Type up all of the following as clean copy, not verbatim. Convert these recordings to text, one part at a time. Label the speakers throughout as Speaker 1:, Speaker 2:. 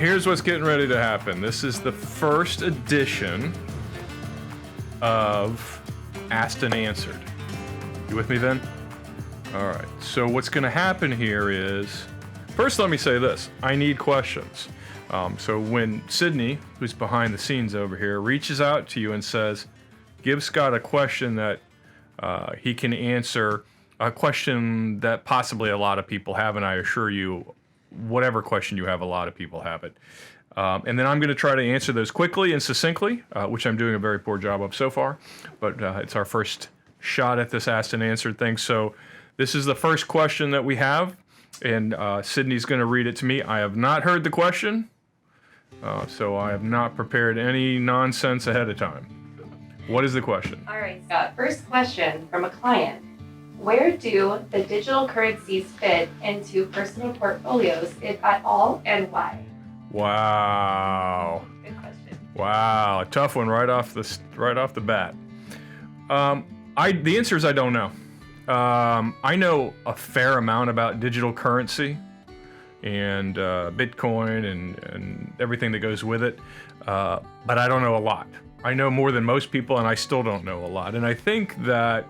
Speaker 1: here's what's getting ready to happen. This is the first edition of Asked and Answered. You with me then? All right. So what's going to happen here is, first let me say this. I need questions. So when Sydney, who's behind the scenes over here, reaches out to you and says, give Scott a question that he can answer, a question that possibly a lot of people have, and I assure you, whatever question you have, a lot of people have it. And then I'm going to try to answer those quickly and succinctly, which I'm doing a very poor job of so far, but it's our first shot at this asked and answered thing. So this is the first question that we have, and Sydney's going to read it to me. I have not heard the question, so I have not prepared any nonsense ahead of time. What is the question?
Speaker 2: All right, Scott. First question from a client. Where do the digital currencies fit into personal portfolios, if at all, and why?
Speaker 1: Wow.
Speaker 2: Good question.
Speaker 1: Wow, a tough one right off the bat. The answer is I don't know. I know a fair amount about digital currency and Bitcoin and everything that goes with it, but I don't know a lot. I know more than most people, and I still don't know a lot. And I think that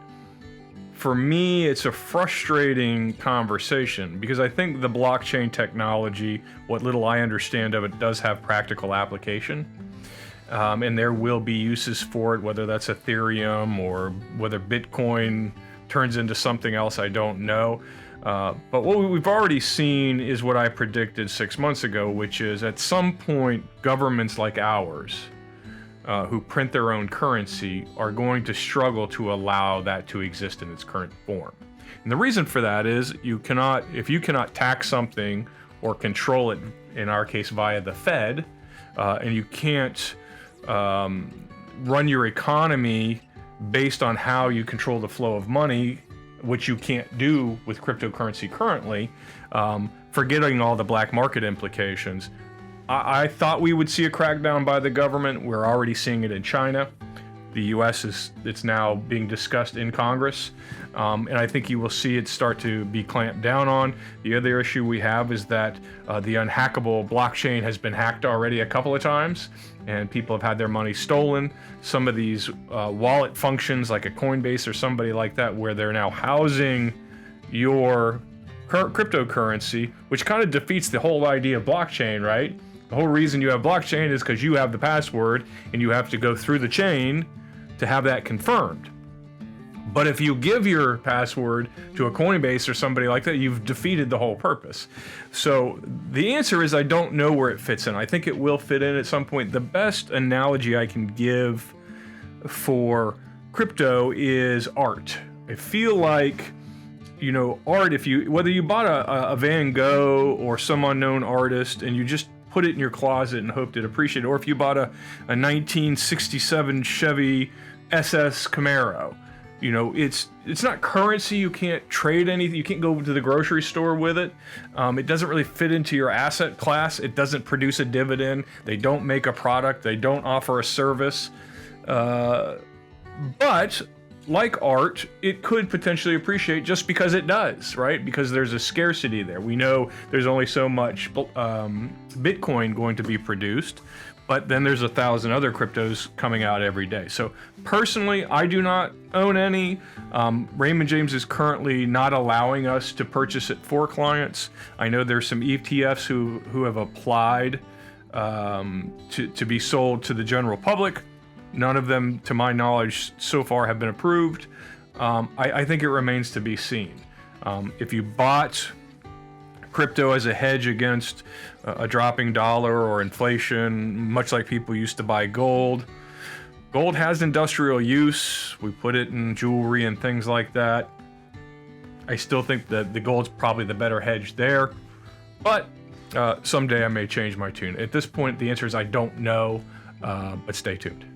Speaker 1: for me, it's a frustrating conversation because I think the blockchain technology, what little I understand of it, does have practical application. And there will be uses for it, whether that's Ethereum or whether Bitcoin turns into something else, I don't know. But what we've already seen is what I predicted 6 months ago, which is at some point, governments like ours, who print their own currency, are going to struggle to allow that to exist in its current form. And the reason for that is if you cannot tax something or control it, in our case via the Fed, and you can't run your economy based on how you control the flow of money, which you can't do with cryptocurrency currently, forgetting all the black market implications. I thought we would see a crackdown by the government. We're already seeing it in China. The U.S. it's now being discussed in Congress, and I think you will see it start to be clamped down on. The other issue we have is that the unhackable blockchain has been hacked already a couple of times, and people have had their money stolen. Some of these wallet functions, like a Coinbase or somebody like that, where they're now housing your cryptocurrency, which kind of defeats the whole idea of blockchain, right? The whole reason you have blockchain is because you have the password and you have to go through the chain to have that confirmed. But if you give your password to a Coinbase or somebody like that, you've defeated the whole purpose. So the answer is I don't know where it fits in. I think it will fit in at some point. The best analogy I can give for crypto is art. I feel like, art, whether you bought a Van Gogh or some unknown artist and you just put it in your closet and hoped it appreciated, or if you bought a 1967 Chevy SS Camaro, it's not currency. You can't trade anything. You can't go to the grocery store with it. It doesn't really fit into your asset class. It doesn't produce a dividend. They don't make a product. They don't offer a service. But like art, it could potentially appreciate just because it does, right? Because there's a scarcity there. We know there's only so much Bitcoin going to be produced, but then there's 1,000 other cryptos coming out every day. So personally, I do not own any. Raymond James is currently not allowing us to purchase it for clients. I know there's some ETFs who have applied to be sold to the general public. None of them, to my knowledge, so far have been approved. I think it remains to be seen. If you bought crypto as a hedge against a dropping dollar or inflation, much like people used to buy gold, gold has industrial use. We put it in jewelry and things like that. I still think that the gold's probably the better hedge there, but someday I may change my tune. At this point, the answer is I don't know, but stay tuned.